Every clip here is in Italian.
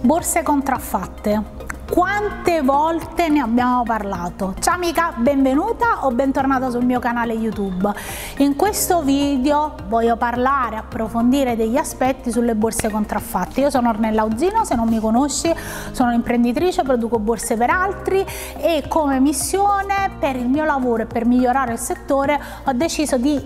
Borse contraffatte. Quante volte ne abbiamo parlato? Ciao amica, benvenuta o bentornata sul mio canale YouTube. In questo video voglio parlare, approfondire degli aspetti sulle borse contraffatte. Io sono Ornella Uzzino, se non mi conosci sono imprenditrice, produco borse per altri e come missione per il mio lavoro e per migliorare il settore ho deciso di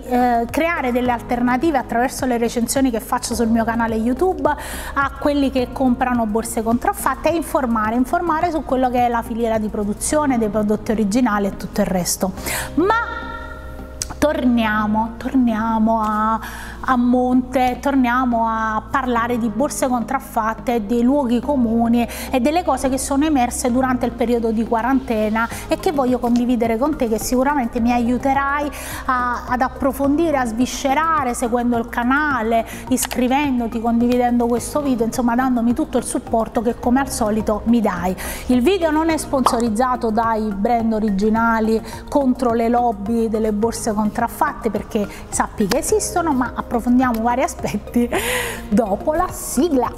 creare delle alternative attraverso le recensioni che faccio sul mio canale YouTube a quelli che comprano borse contraffatte e informare su quello che è la filiera di produzione dei prodotti originali e tutto il resto. Ma torniamo a monte, torniamo a parlare di borse contraffatte, dei luoghi comuni e delle cose che sono emerse durante il periodo di quarantena e che voglio condividere con te, che sicuramente mi aiuterai ad approfondire, a sviscerare seguendo il canale, iscrivendoti, condividendo questo video, insomma dandomi tutto il supporto che come al solito mi dai. Il video non è sponsorizzato dai brand originali contro le lobby delle borse contraffatte, perché sappi che esistono, ma approfondiamo vari aspetti dopo la sigla.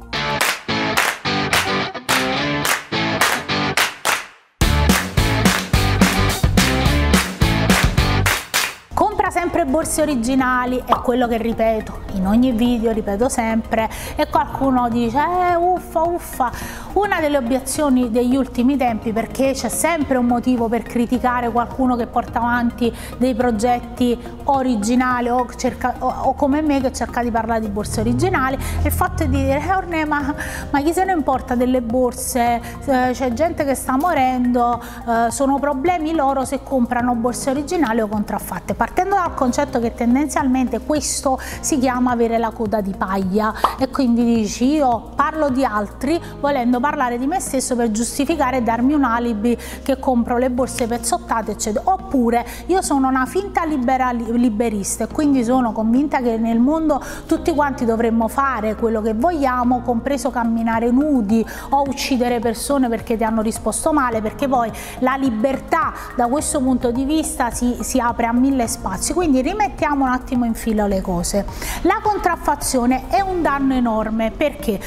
Compra sempre borse originali, è quello che ripeto in ogni video, ripeto sempre, e qualcuno dice uffa. Una delle obiezioni degli ultimi tempi, perché c'è sempre un motivo per criticare qualcuno che porta avanti dei progetti originali o come me che cerca di parlare di borse originali, è il fatto di dire Orne, ma chi se ne importa delle borse, c'è gente che sta morendo, sono problemi loro se comprano borse originali o contraffatte, partendo dal concetto che tendenzialmente questo si chiama avere la coda di paglia, e quindi dici io parlo di altri volendo parlare di me stesso per giustificare e darmi un alibi che compro le borse pezzottate eccetera, oppure io sono una finta liberista e quindi sono convinta che nel mondo tutti quanti dovremmo fare quello che vogliamo, compreso camminare nudi o uccidere persone perché ti hanno risposto male, perché poi la libertà da questo punto di vista si apre a mille spazi. Quindi rimettiamo un attimo in fila le cose. La contraffazione è un danno enorme, perché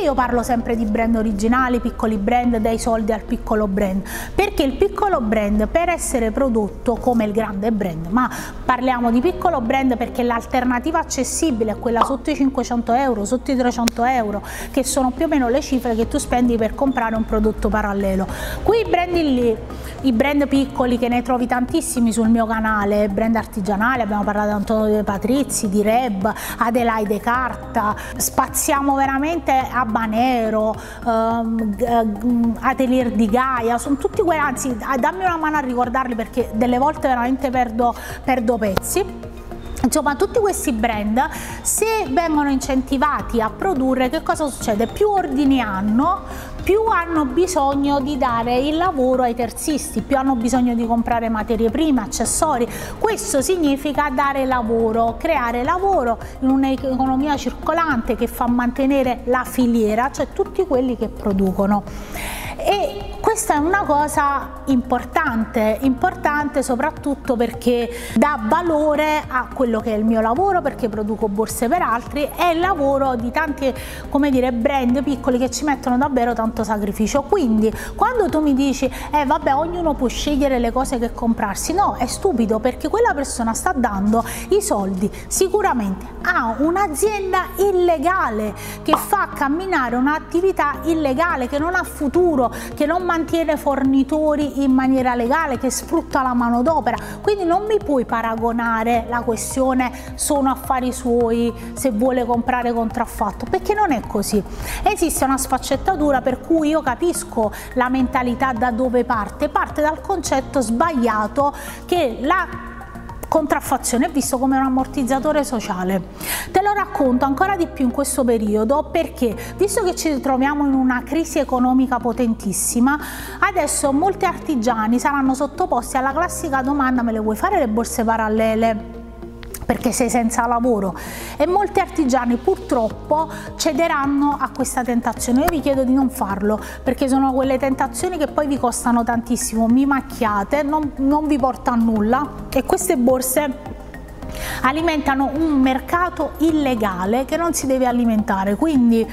io parlo sempre di brand originali, piccoli brand, dai soldi al piccolo brand, perché il piccolo brand per essere prodotto come il grande brand, ma parliamo di piccolo brand perché l'alternativa accessibile è quella sotto i 500 euro, sotto i 300 euro, che sono più o meno le cifre che tu spendi per comprare un prodotto parallelo. Quei brand lì, i brand piccoli, che ne trovi tantissimi sul mio canale, brand artigianali, abbiamo parlato di Antonio De Patrizi, di Reb, Adelaide Carta, spaziamo veramente a Banero, Atelier di Gaia, sono tutti quelli, anzi dammi una mano a ricordarli perché delle volte veramente perdo pezzi. Insomma, tutti questi brand, se vengono incentivati a produrre, che cosa succede? Più ordini hanno, più hanno bisogno di dare il lavoro ai terzisti, più hanno bisogno di comprare materie prime, accessori. Questo significa dare lavoro, creare lavoro in un'economia circolante che fa mantenere la filiera, cioè tutti quelli che producono. E questa è una cosa importante soprattutto perché dà valore a quello che è il mio lavoro, perché produco borse per altri, e il lavoro di tanti, come dire, brand piccoli che ci mettono davvero tanto sacrificio. Quindi quando tu mi dici vabbè, ognuno può scegliere le cose che comprarsi, no, è stupido, perché quella persona sta dando i soldi sicuramente a un'azienda illegale che fa camminare un'attività illegale, che non ha futuro, che non mantiene fornitori in maniera legale, che sfrutta la manodopera. Quindi non mi puoi paragonare la questione sono affari suoi se vuole comprare contraffatto, perché non è così. Esiste una sfaccettatura per cui io capisco la mentalità da dove parte dal concetto sbagliato che la contraffazione è visto come un ammortizzatore sociale. Te lo racconto ancora di più in questo periodo perché, visto che ci troviamo in una crisi economica potentissima, adesso molti artigiani saranno sottoposti alla classica domanda: me le vuoi fare le borse parallele? Perché sei senza lavoro, e molti artigiani purtroppo cederanno a questa tentazione. Io vi chiedo di non farlo, perché sono quelle tentazioni che poi vi costano tantissimo, mi macchiate, non vi porta a nulla, e queste borse alimentano un mercato illegale che non si deve alimentare. Quindi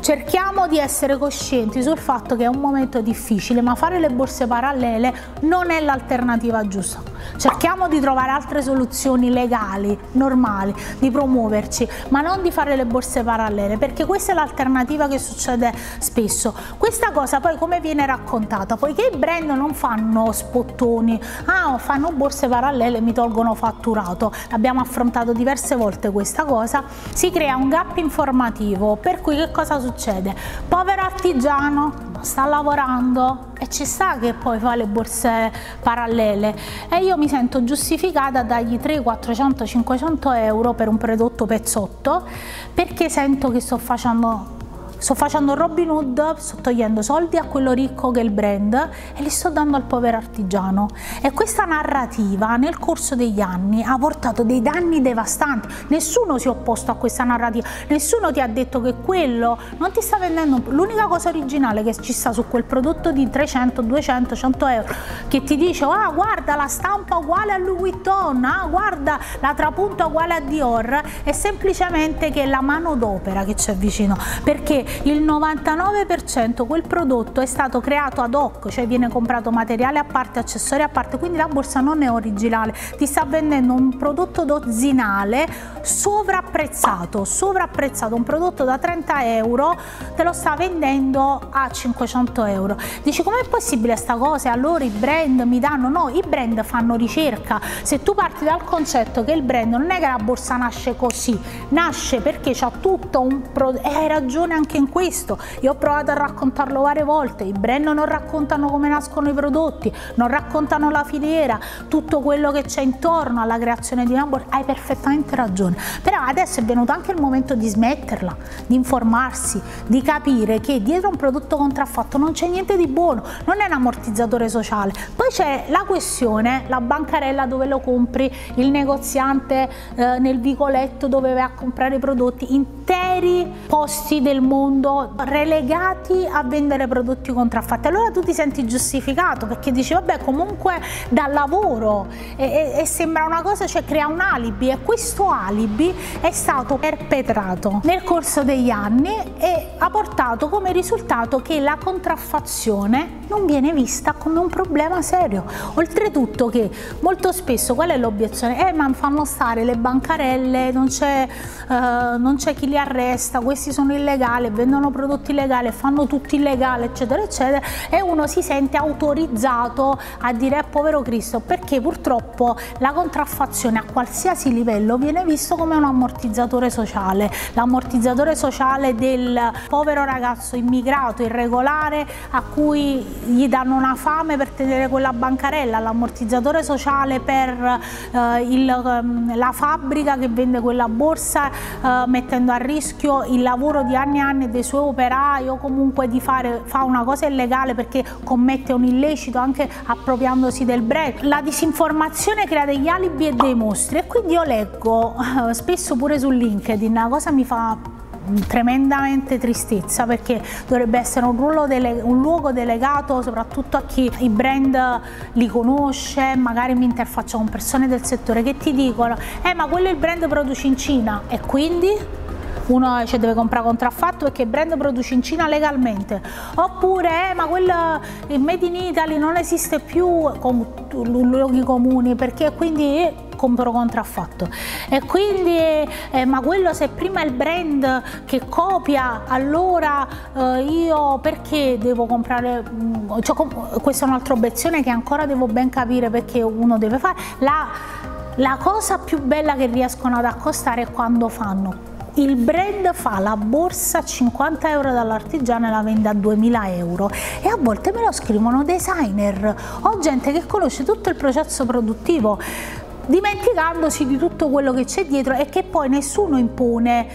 cerchiamo di essere coscienti sul fatto che è un momento difficile, ma fare le borse parallele non è l'alternativa giusta. Cerchiamo di trovare altre soluzioni legali, normali, di promuoverci, ma non di fare le borse parallele, perché questa è l'alternativa che succede spesso. Questa cosa poi come viene raccontata? Poiché i brand non fanno spottoni, fanno borse parallele e mi tolgono fatturato, abbiamo affrontato diverse volte questa cosa, si crea un gap informativo, per cui che cosa succede? Povero artigiano sta lavorando e ci sta che poi fa le borse parallele e io mi sento giustificata a dargli 300, 400, 500 euro per un prodotto pezzotto, perché sento che sto facendo Robin Hood, sto togliendo soldi a quello ricco che è il brand e li sto dando al povero artigiano. E questa narrativa nel corso degli anni ha portato dei danni devastanti. Nessuno si è opposto a questa narrativa, nessuno ti ha detto che quello non ti sta vendendo. L'unica cosa originale che ci sta su quel prodotto di 300, 200, 100 euro che ti dice guarda la stampa uguale a Louis Vuitton, guarda la trapunta uguale a Dior, è semplicemente che la manodopera che c'è vicino, perché il 99% quel prodotto è stato creato ad hoc, cioè viene comprato materiale a parte, accessori a parte, quindi la borsa non è originale, ti sta vendendo un prodotto dozzinale sovrapprezzato, un prodotto da 30 euro te lo sta vendendo a 500 euro. Dici com'è possibile sta cosa? Allora i brand mi danno? No, i brand fanno ricerca. Se tu parti dal concetto che il brand non è che la borsa nasce così, nasce perché c'ha tutto un prodotto, e hai ragione anche in questo, io ho provato a raccontarlo varie volte, i brand non raccontano come nascono i prodotti, non raccontano la filiera, tutto quello che c'è intorno alla creazione di una borsa, hai perfettamente ragione, però adesso è venuto anche il momento di smetterla, di informarsi, di capire che dietro un prodotto contraffatto non c'è niente di buono, non è un ammortizzatore sociale. Poi c'è la questione, la bancarella dove lo compri, il negoziante nel vicoletto dove vai a comprare i prodotti, interi posti del mondo relegati a vendere prodotti contraffatti. Allora tu ti senti giustificato perché dici vabbè comunque dal lavoro e sembra una cosa, cioè crea un alibi, e questo alibi è stato perpetrato nel corso degli anni e ha portato come risultato che la contraffazione non viene vista come un problema serio. Oltretutto che molto spesso qual è l'obiezione? Ma fanno stare le bancarelle, non c'è chi li arresta, questi sono illegali, vendono prodotti illegali, fanno tutto illegale, eccetera eccetera, e uno si sente autorizzato a dire povero Cristo, perché purtroppo la contraffazione a qualsiasi livello viene visto come un ammortizzatore sociale, l'ammortizzatore sociale del povero ragazzo immigrato irregolare a cui gli danno una fame per tenere quella bancarella, l'ammortizzatore sociale per la fabbrica che vende quella borsa mettendo a rischio il lavoro di anni e anni dei suoi operai, o comunque di fa una cosa illegale perché commette un illecito anche appropriandosi del brand. La disinformazione crea degli alibi e dei mostri, e quindi io leggo spesso pure su LinkedIn, una cosa mi fa tremendamente tristezza, perché dovrebbe essere un luogo delegato soprattutto a chi i brand li conosce, magari mi interfaccio con persone del settore che ti dicono ma quello il brand produce in Cina, e quindi uno deve comprare contraffatto perché il brand produce in Cina legalmente, oppure ma quello il Made in Italy non esiste più, con luoghi comuni, perché quindi compro contraffatto, e quindi ma quello se prima il brand che copia, allora io perché devo comprare, questa è un'altra obiezione che ancora devo ben capire perché uno deve fare. La cosa più bella che riescono ad accostare è quando fanno il brand fa la borsa a 50 euro dall'artigiano e la vende a 2000 euro, e a volte me lo scrivono designer o gente che conosce tutto il processo produttivo, dimenticandosi di tutto quello che c'è dietro e che poi nessuno impone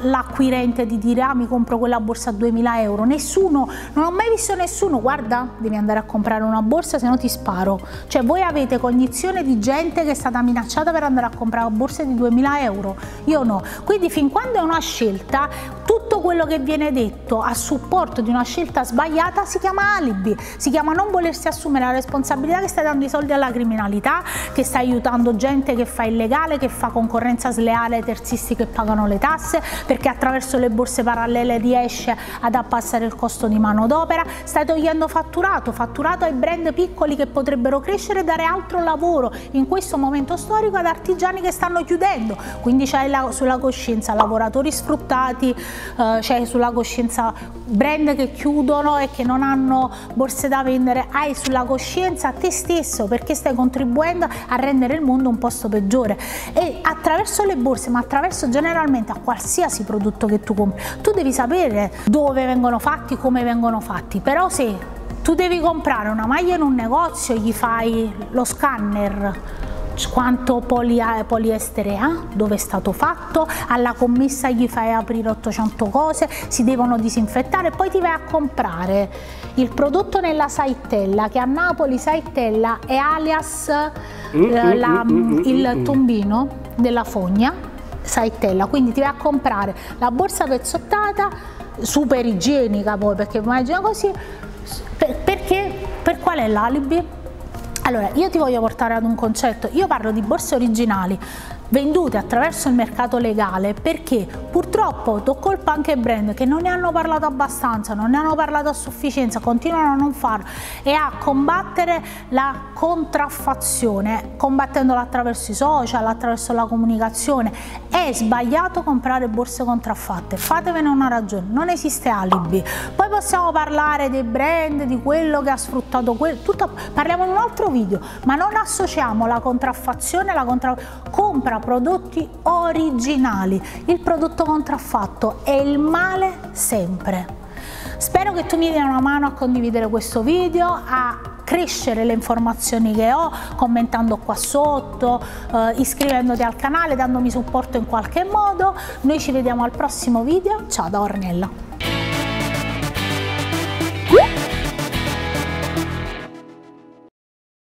l'acquirente di dire mi compro quella borsa a 2000 euro? Nessuno, non ho mai visto nessuno, guarda devi andare a comprare una borsa se no ti sparo. Cioè voi avete cognizione di gente che è stata minacciata per andare a comprare borse di 2000 euro? Io no. Quindi fin quando è una scelta, tutto quello che viene detto a supporto di una scelta sbagliata si chiama alibi, si chiama non volersi assumere la responsabilità che stai dando i soldi alla criminalità, che stai aiutando gente che fa illegale, che fa concorrenza sleale ai terzisti che pagano le tasse, perché attraverso le borse parallele riesce ad abbassare il costo di manodopera, stai togliendo fatturato ai brand piccoli che potrebbero crescere e dare altro lavoro in questo momento storico ad artigiani che stanno chiudendo. Quindi c'hai sulla coscienza lavoratori sfruttati, c'è sulla coscienza brand che chiudono e che non hanno borse da vendere, hai sulla coscienza te stesso perché stai contribuendo a rendere il mondo un posto peggiore. E attraverso le borse, ma attraverso generalmente a qualsiasi prodotto che tu compri, tu devi sapere dove vengono fatti, come vengono fatti. Però se tu devi comprare una maglia in un negozio, gli fai lo scanner, quanto poliestere ha, dove è stato fatto, alla commessa gli fai aprire 800 cose, si devono disinfettare, poi ti vai a comprare il prodotto nella Saitella, che a Napoli Saitella è alias il tombino della fogna Saitella, quindi ti vai a comprare la borsa pezzottata, super igienica poi, perché immagina così, perché per qual è l'alibi? Allora, io ti voglio portare ad un concetto, io parlo di borse originali vendute attraverso il mercato legale perché purtroppo do colpa anche ai brand che non ne hanno parlato abbastanza, non ne hanno parlato a sufficienza, continuano a non farlo e a combattere la contraffazione, combattendola attraverso i social, attraverso la comunicazione. È sbagliato comprare borse contraffatte, fatevene una ragione, non esiste alibi. Poi possiamo parlare dei brand, di quello che ha sfruttato quello, parliamo in un altro video, ma non associamo la contraffazione compra prodotti originali. Il prodotto contraffatto è il male sempre. Spero che tu mi dia una mano a condividere questo video, a crescere le informazioni che ho, commentando qua sotto, iscrivendoti al canale, dandomi supporto in qualche modo. Noi ci vediamo al prossimo video. Ciao da Ornella.